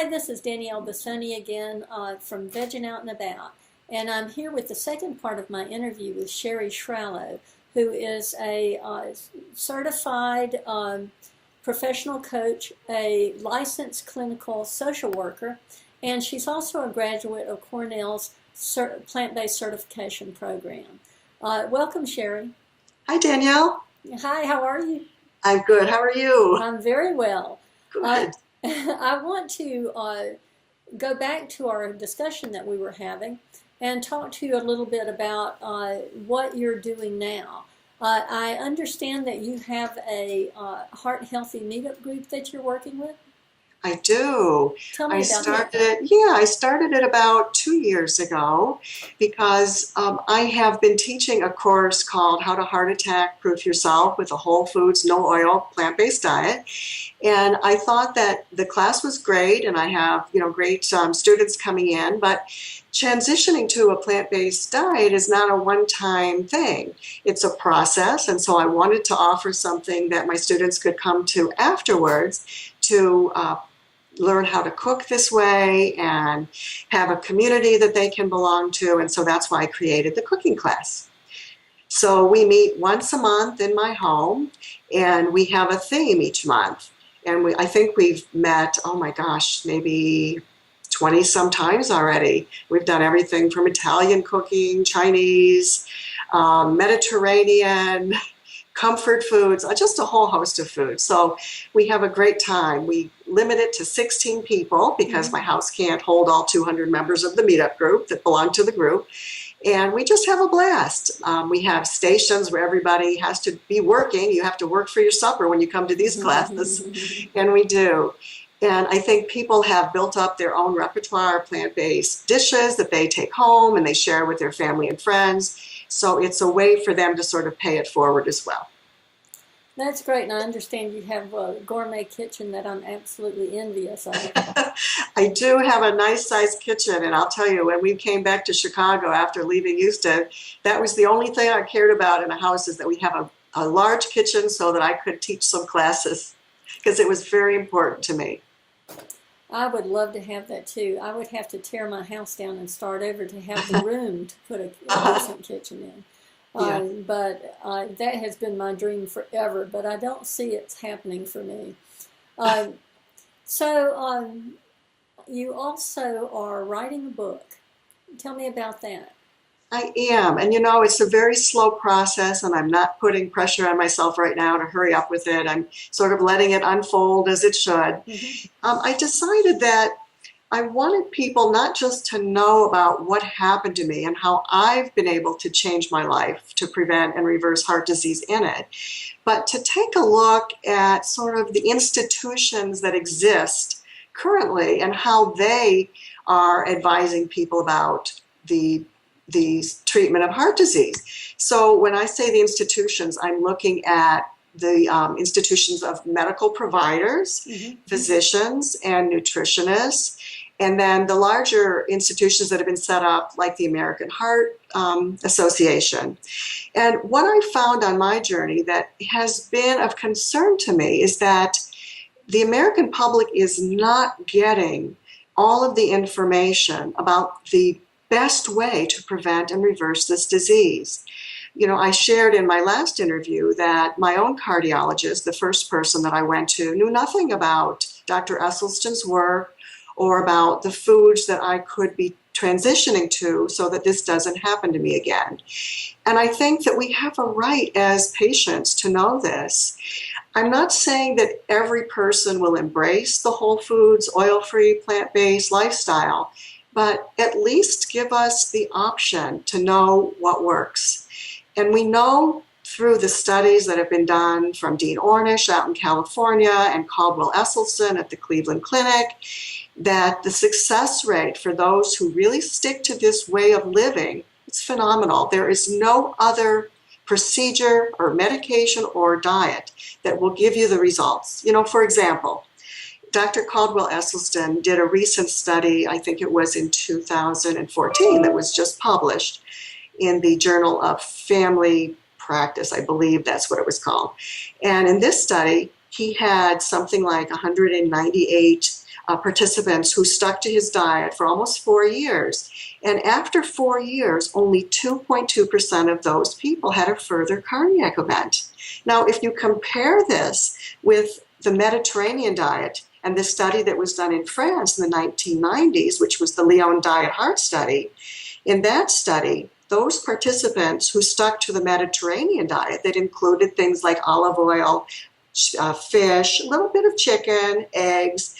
Hi, this is Danielle Bassoni again from Vegging Out and About. And I'm here with the second part of my interview with Sherry Shrallow, who is a certified professional coach, a licensed clinical social worker, and she's also a graduate of Cornell's plant-based certification program. Welcome, Sherry. Hi, Danielle. Hi, how are you? I'm good. How are you? I'm very well. Good. I want to go back to our discussion that we were having and talk to you a little bit about what you're doing now. I understand that you have a Heart Healthy Meetup group that you're working with. I do. Tell me about that. I started it about 2 years ago because I have been teaching a course called How to Heart Attack Proof Yourself with a Wholefoods, no oil, plant-based diet. And I thought that the class was great, and I have, great students coming in, but transitioning to a plant-based diet is not a one-time thing. It's a process, and so I wanted to offer something that my students could come to afterwards to learn how to cook this way and have a community that they can belong to, and so that's why I created the cooking class. So we meet once a month in my home, and we have a theme each month. And I think we've met, oh my gosh, maybe 20 sometimes already. We've done everything from Italian cooking, Chinese, Mediterranean, comfort foods, just a whole host of foods. So we have a great time. We limit it to 16 people because my house can't hold all 200 members of the meetup group that belong to the group. And we just have a blast. We have stations where everybody has to be working. You have to work for your supper when you come to these classes, and we do. And I think people have built up their own repertoire of plant-based dishes that they take home and they share with their family and friends. So it's a way for them to sort of pay it forward as well. That's great, and I understand you have a gourmet kitchen that I'm absolutely envious of. I do have a nice-sized kitchen, and I'll tell you, when we came back to Chicago after leaving Houston, that was the only thing I cared about in a house, is that we have a large kitchen so that I could teach some classes, because it was very important to me. I would love to have that too. I would have to tear my house down and start over to have the room to put a decent kitchen in. Yeah. But that has been my dream forever, but I don't see it's happening for me. So you also are writing a book. Tell me about that. I am, and it's a very slow process, and I'm not putting pressure on myself right now to hurry up with it. I'm sort of letting it unfold as it should. I decided that I wanted people not just to know about what happened to me and how I've been able to change my life to prevent and reverse heart disease in it, but to take a look at sort of the institutions that exist currently and how they are advising people about the treatment of heart disease. So when I say the institutions, I'm looking at the institutions of medical providers, physicians, and nutritionists, and then the larger institutions that have been set up, like the American Heart Association. And what I found on my journey that has been of concern to me is that the American public is not getting all of the information about the best way to prevent and reverse this disease. I shared in my last interview that my own cardiologist, the first person that I went to, knew nothing about Dr. Esselstyn's work or about the foods that I could be transitioning to so that this doesn't happen to me again. And I think that we have a right as patients to know this. I'm not saying that every person will embrace the whole foods, oil-free, plant-based lifestyle, but at least give us the option to know what works. And we know through the studies that have been done from Dean Ornish out in California and Caldwell Esselstyn at the Cleveland Clinic that the success rate for those who really stick to this way of living is phenomenal. There is no other procedure or medication or diet that will give you the results. For example, Dr. Caldwell Esselstyn did a recent study, I think it was in 2014, that was just published in the Journal of Family Practice. I believe that's what it was called. And in this study, he had something like 198 participants who stuck to his diet for almost 4 years. And after 4 years, only 2.2% of those people had a further cardiac event. Now, if you compare this with the Mediterranean diet and the study that was done in France in the 1990s, which was the Lyon diet heart study, in that study, those participants who stuck to the Mediterranean diet that included things like olive oil, fish, a little bit of chicken, eggs,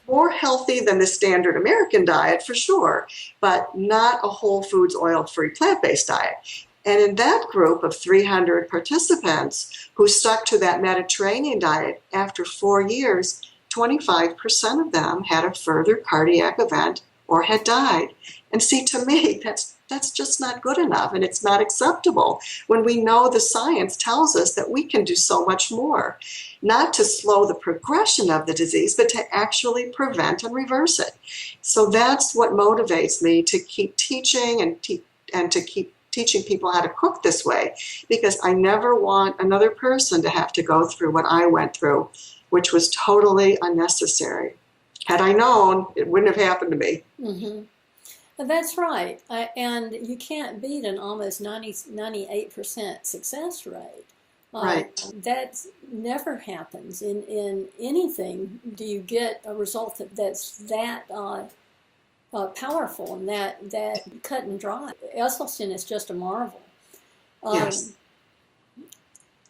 more healthy than the standard American diet for sure, but not a whole foods, oil-free, plant-based diet. And in that group of 300 participants who stuck to that Mediterranean diet, after 4 years, 25% of them had a further cardiac event or had died. And see, to me, that's just not good enough, and it's not acceptable when we know the science tells us that we can do so much more, not to slow the progression of the disease, but to actually prevent and reverse it. So that's what motivates me to keep teaching and to keep teaching people how to cook this way, because I never want another person to have to go through what I went through, which was totally unnecessary. Had I known, it wouldn't have happened to me. Mm-hmm. That's right. And you can't beat an almost 98% success rate. Right. That never happens in anything. Do you get a result that's that powerful and that cut and dry? Esselstyn is just a marvel. Yes.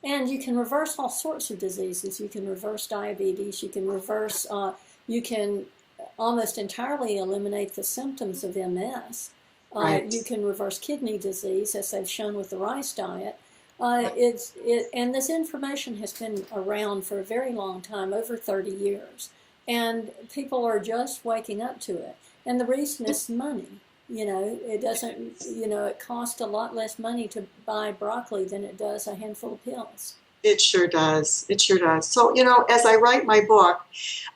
And you can reverse all sorts of diseases. You can reverse diabetes. You can reverse. You can almost entirely eliminate the symptoms of MS. Right. You can reverse kidney disease, as they've shown with the rice diet. And this information has been around for a very long time, over 30 years, and people are just waking up to it. And the reason is money. It doesn't. It costs a lot less money to buy broccoli than it does a handful of pills. It sure does. It sure does. So, as I write my book,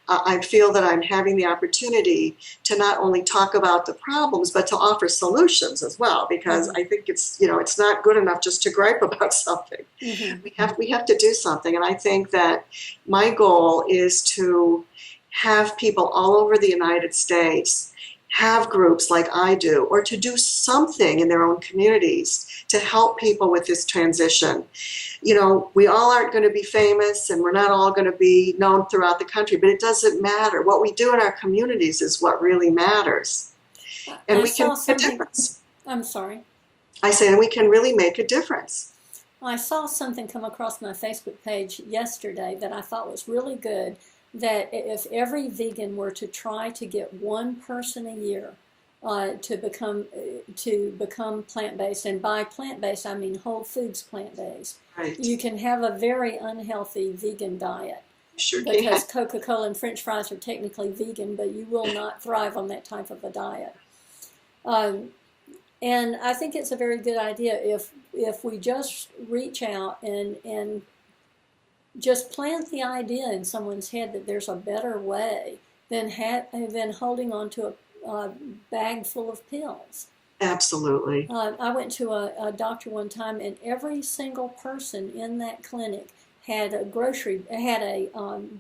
I feel that I'm having the opportunity to not only talk about the problems, but to offer solutions as well, because I think it's not good enough just to gripe about something. Mm-hmm. We have to do something. And I think that my goal is to have people all over the United States have groups like I do, or to do something in their own communities to help people with this transition. We all aren't going to be famous, and we're not all going to be known throughout the country, but it doesn't matter. What we do in our communities is what really matters. And we can make a difference. I'm sorry. I say, and we can really make a difference. I saw something come across my Facebook page yesterday that I thought was really good, that if every vegan were to try to get one person a year to become plant-based, and by plant-based I mean whole foods plant-based, right, you can have a very unhealthy vegan diet. Sure can. Because Coca-Cola and French fries are technically vegan, but you will not thrive on that type of a diet. And I think it's a very good idea if we just reach out and just plant the idea in someone's head that there's a better way than holding on to a bag full of pills. Absolutely. I went to a doctor one time, and every single person in that clinic had a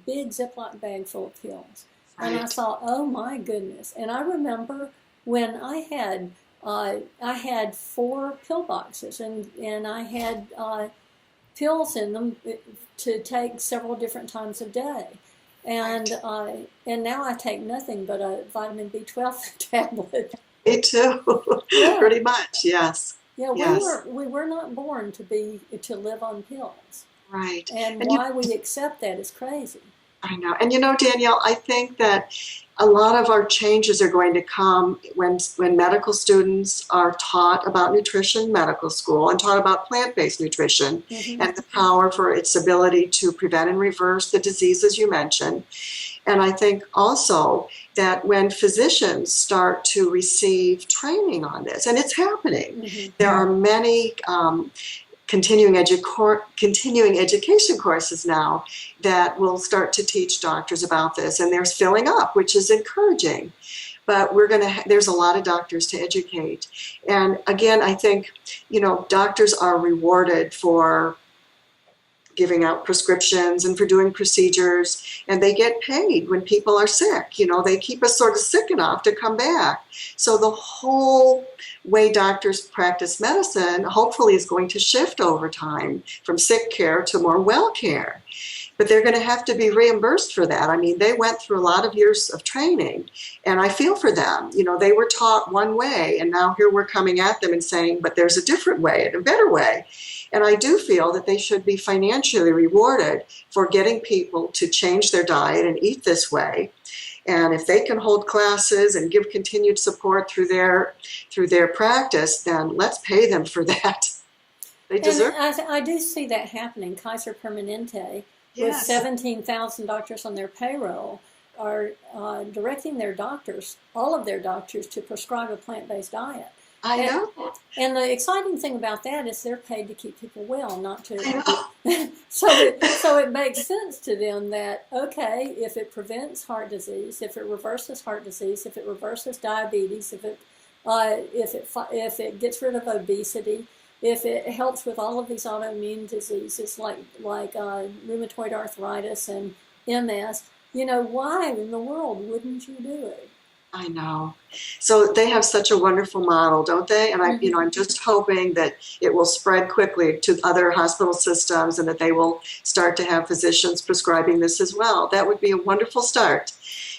big Ziploc bag full of pills. Right. And I thought, oh my goodness. And I remember when I had 4 pill boxes, and I had pills in them to take several different times a day. And now I take nothing but a vitamin B12 tablet. Me too. Yeah. Pretty much, yes. Yeah, yes. we were not born to live on pills. Right. And why we accept that is crazy. I know. And Danielle, I think that a lot of our changes are going to come when medical students are taught about nutrition in medical school and taught about plant-based nutrition, mm-hmm, and the power for its ability to prevent and reverse the diseases you mentioned. And I think also that when physicians start to receive training on this, and it's happening, mm-hmm, there are many continuing education courses now that will start to teach doctors about this, and they're filling up, which is encouraging. But there's a lot of doctors to educate. And again, I think, doctors are rewarded for giving out prescriptions and for doing procedures, and they get paid when people are sick. You know, they keep us sort of sick enough to come back. So the whole way doctors practice medicine hopefully is going to shift over time from sick care to more well care. But they're going to have to be reimbursed for that. I mean, they went through a lot of years of training, and I feel for them. You know, they were taught one way, and now here we're coming at them and saying, but there's a different way and a better way. And I do feel that they should be financially rewarded for getting people to change their diet and eat this way. And if they can hold classes and give continued support through their practice, then let's pay them for that. They deserve. And I do see that happening. Kaiser Permanente, with 17,000 doctors on their payroll, are directing their doctors, all of their doctors, to prescribe a plant-based diet. I know. And the exciting thing about that is they're paid to keep people well, not to. So it makes sense to them that, okay, if it prevents heart disease, if it reverses heart disease, if it reverses diabetes, if it gets rid of obesity, if it helps with all of these autoimmune diseases like rheumatoid arthritis and MS, you know, why in the world wouldn't you do it? I know. So they have such a wonderful model, don't they? And I'm just hoping that it will spread quickly to other hospital systems and that they will start to have physicians prescribing this as well. That would be a wonderful start.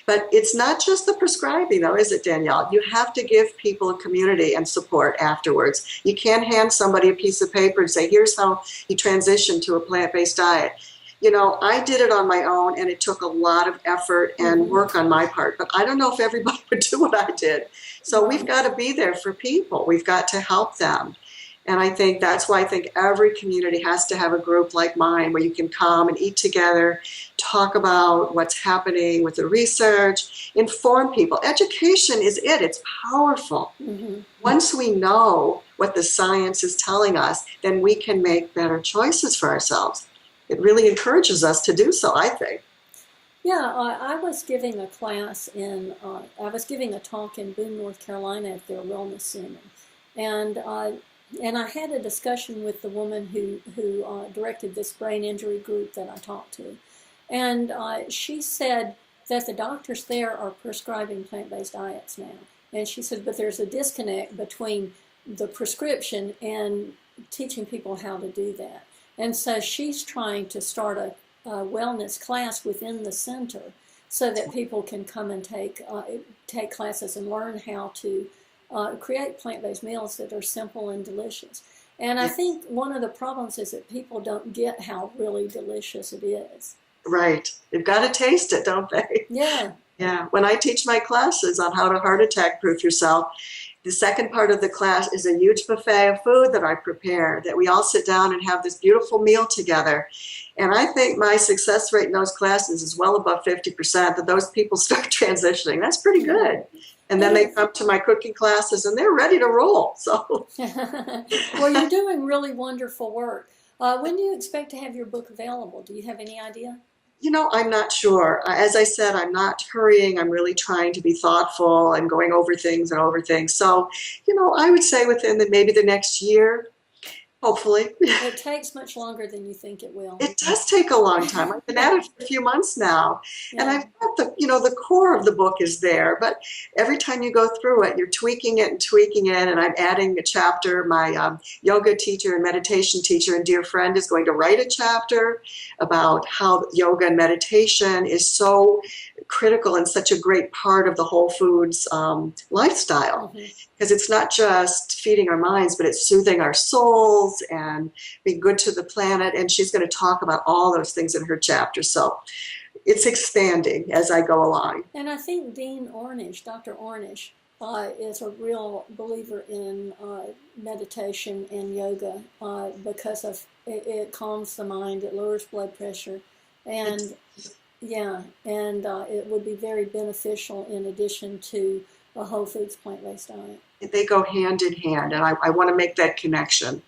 But it's not just the prescribing, though, is it, Danielle? You have to give people a community and support afterwards. You can't hand somebody a piece of paper and say, here's how you transition to a plant-based diet. You know, I did it on my own, and it took a lot of effort and work on my part. But I don't know if everybody would do what I did. So we've got to be there for people. We've got to help them. And I think that's why I think every community has to have a group like mine where you can come and eat together, talk about what's happening with the research, inform people. Education is it. It's powerful. Once we know what the science is telling us, then we can make better choices for ourselves. It really encourages us to do so, I think. Yeah, I was giving a class I was giving a talk in Boone, North Carolina at their wellness center. And I had a discussion with the woman who directed this brain injury group that I talked to. And she said that the doctors there are prescribing plant-based diets now. And she said, but there's a disconnect between the prescription and teaching people how to do that. And so she's trying to start a wellness class within the center so that people can come and take classes and learn how to create plant-based meals that are simple and delicious. And I think one of the problems is that people don't get how really delicious it is. Right. They've got to taste it, don't they? Yeah. Yeah. When I teach my classes on how to heart attack proof yourself, the second part of the class is a huge buffet of food that I prepare, that we all sit down and have this beautiful meal together. And I think my success rate in those classes is well above 50%, that those people start transitioning. That's pretty good. And then they come to my cooking classes and they're ready to roll. So, well, you're doing really wonderful work. When do you expect to have your book available? Do you have any idea? You know, I'm not sure. As I said, I'm not hurrying. I'm really trying to be thoughtful and going over things and over things. So, you know, I would say within maybe the next year, hopefully. It takes much longer than you think it will. It does take a long time. I've been at it for a few months now. Yeah. And I've got the core of the book is there. But every time you go through it, you're tweaking it and tweaking it. And I'm adding a chapter. My yoga teacher and meditation teacher and dear friend is going to write a chapter about how yoga and meditation is so critical and such a great part of the Wholefoods lifestyle. Because it's not just feeding our minds, but it's soothing our souls and being good to the planet. And she's going to talk about all those things in her chapter. So it's expanding as I go along. And I think Dr. Ornish, is a real believer in meditation and yoga because of it calms the mind, it lowers blood pressure, and it would be very beneficial in addition to a whole foods plant-based diet. They go hand in hand, and I want to make that connection.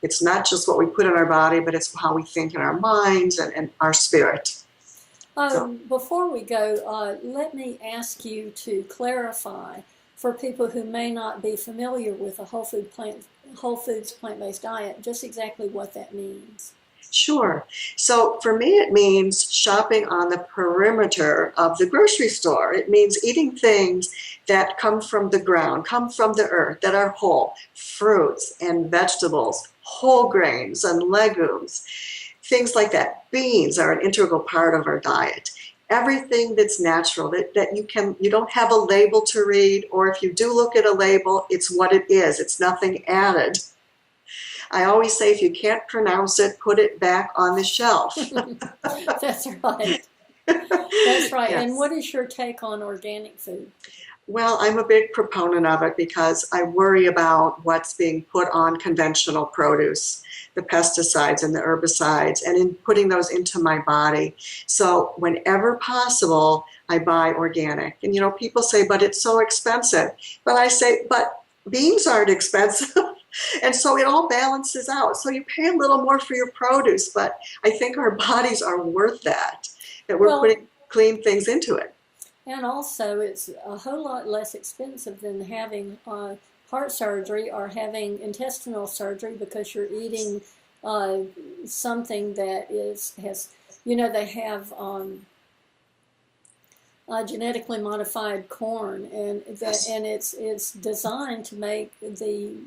It's not just what we put in our body, but it's how we think in our minds and our spirit. Before we go, let me ask you to clarify for people who may not be familiar with a whole foods plant-based diet, just exactly what that means. Sure. So for me, it means shopping on the perimeter of the grocery store. It means eating things that come from the ground, come from the earth, that are whole, fruits and vegetables, whole grains and legumes, things like that. Beans are an integral part of our diet. Everything that's natural, that you don't have a label to read, or if you do look at a label, it's what it is. It's nothing added. I always say, if you can't pronounce it, put it back on the shelf. That's right. That's right. Yes. And what is your take on organic food? Well, I'm a big proponent of it because I worry about what's being put on conventional produce, the pesticides and the herbicides, and in putting those into my body. So whenever possible, I buy organic. And, people say, but it's so expensive. But I say, but beans aren't expensive. And so it all balances out. So you pay a little more for your produce, but I think our bodies are worth that we're putting clean things into it. And also, it's a whole lot less expensive than having heart surgery or having intestinal surgery, because you're eating something that they have genetically modified corn, and it's designed to make the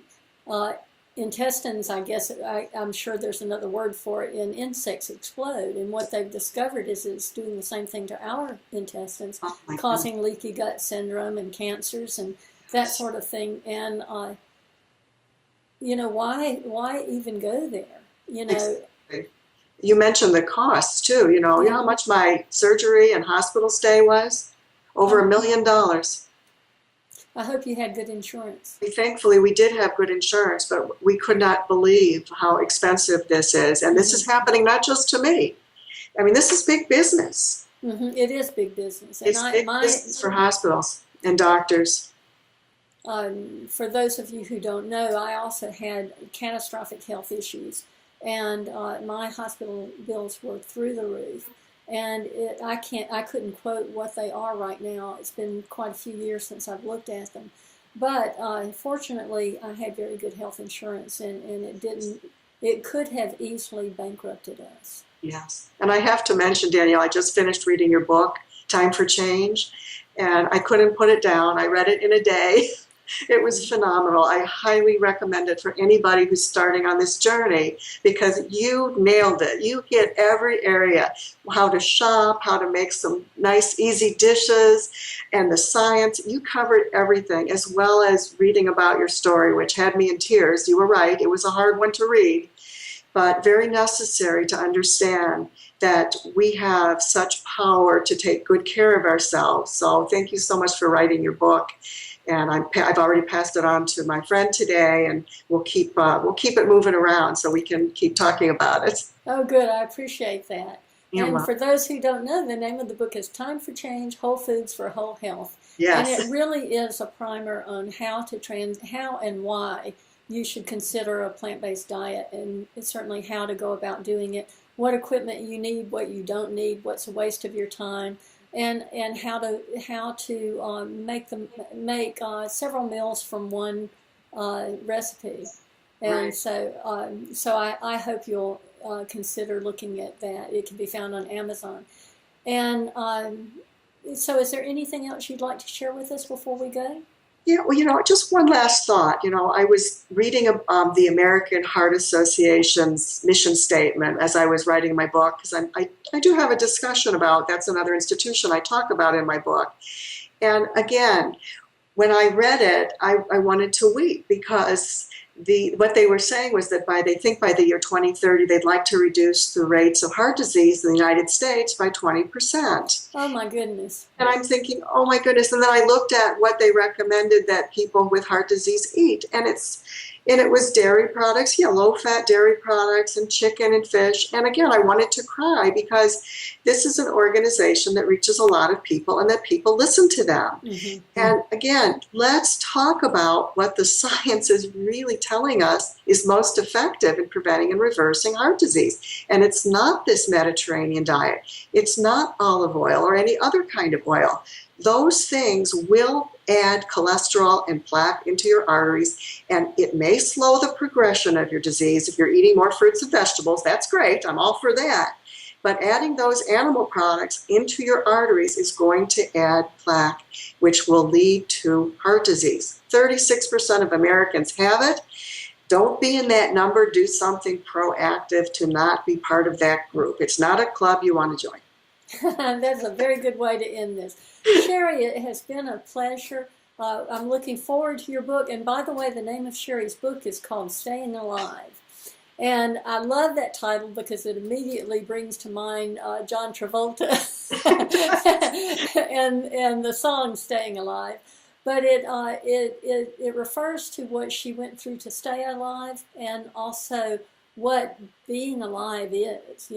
intestines, I guess, I'm sure there's another word for it, in insects explode. And what they've discovered is it's doing the same thing to our intestines, causing leaky gut syndrome and cancers and that sort of thing. And, why even go there? You mentioned the costs too. You know how much my surgery and hospital stay was? Over $1 million. I hope you had good insurance. Thankfully, we did have good insurance, but we could not believe how expensive this is. And this is happening not just to me. I mean, this is big business. Mm-hmm. It is big business. It's big business for hospitals and doctors. For those of you who don't know, I also had catastrophic health issues, and my hospital bills were through the roof. And I couldn't quote what they are right now. It's been quite a few years since I've looked at them. But fortunately, I had very good health insurance, and it could have easily bankrupted us. Yes. And I have to mention, Danielle, I just finished reading your book, Time for Change, and I couldn't put it down. I read it in a day. It was phenomenal. I highly recommend it for anybody who's starting on this journey, because you nailed it. You hit every area: how to shop, how to make some nice, easy dishes, and the science. You covered everything, as well as reading about your story, which had me in tears. You were right. It was a hard one to read, but very necessary to understand that we have such power to take good care of ourselves. So thank you so much for writing your book. And I've already passed it on to my friend today, and we'll keep it moving around so we can keep talking about it. Oh, good. I appreciate that. You're and welcome. For those who don't know, the name of the book is Time for Change: Wholefoods for Whole Health. Yes. And it really is a primer on how and why you should consider a plant-based diet, and certainly how to go about doing it, what equipment you need, what you don't need, what's a waste of your time, and how to make several meals from one recipe. And right. so I hope you'll consider looking at that. It can be found on Amazon. And so is there anything else you'd like to share with us before we go? Yeah, well, just one last thought. I was reading the American Heart Association's mission statement as I was writing my book, because I do have a discussion about, that's another institution I talk about in my book. And again, when I read it, I wanted to weep, because what they were saying was that by the year 2030, they'd like to reduce the rates of heart disease in the United States by 20%. Oh, my goodness. And I'm thinking, oh, my goodness. And then I looked at what they recommended that people with heart disease eat. And it was dairy products, low-fat dairy products, and chicken and fish. And again, I wanted to cry, because this is an organization that reaches a lot of people, and that people listen to them. Mm-hmm. And again, let's talk about what the science is really telling us is most effective in preventing and reversing heart disease. And it's not this Mediterranean diet. It's not olive oil or any other kind of oil. Those things will add cholesterol and plaque into your arteries, and it may slow the progression of your disease if you're eating more fruits and vegetables. That's great. I'm all for that. But adding those animal products into your arteries is going to add plaque, which will lead to heart disease. 36% of Americans have it. Don't be in that number. Do something proactive to not be part of that group. It's not a club you want to join. That's a very good way to end this. Sherry, it has been a pleasure. I'm looking forward to your book. And by the way, the name of Sherry's book is called Staying Alive. And I love that title because it immediately brings to mind John Travolta and the song "Staying Alive." But it refers to what she went through to stay alive, and also what being alive is.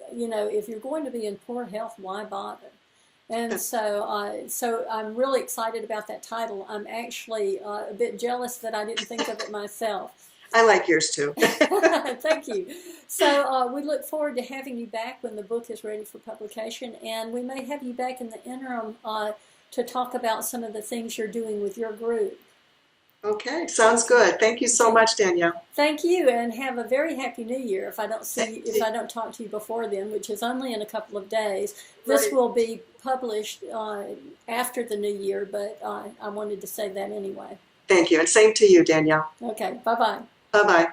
If you're going to be in poor health, why bother? And so I'm really excited about that title. I'm actually a bit jealous that I didn't think of it myself. I like yours too. Thank you. So we look forward to having you back when the book is ready for publication, and we may have you back in the interim to talk about some of the things you're doing with your group. Okay, sounds good. Thank you so much, Danielle. Thank you, and have a very happy New Year. If I don't talk to you before then, which is only in a couple of days, this will be published after the New Year. But I wanted to say that anyway. Thank you, and same to you, Danielle. Okay, bye-bye. Bye-bye.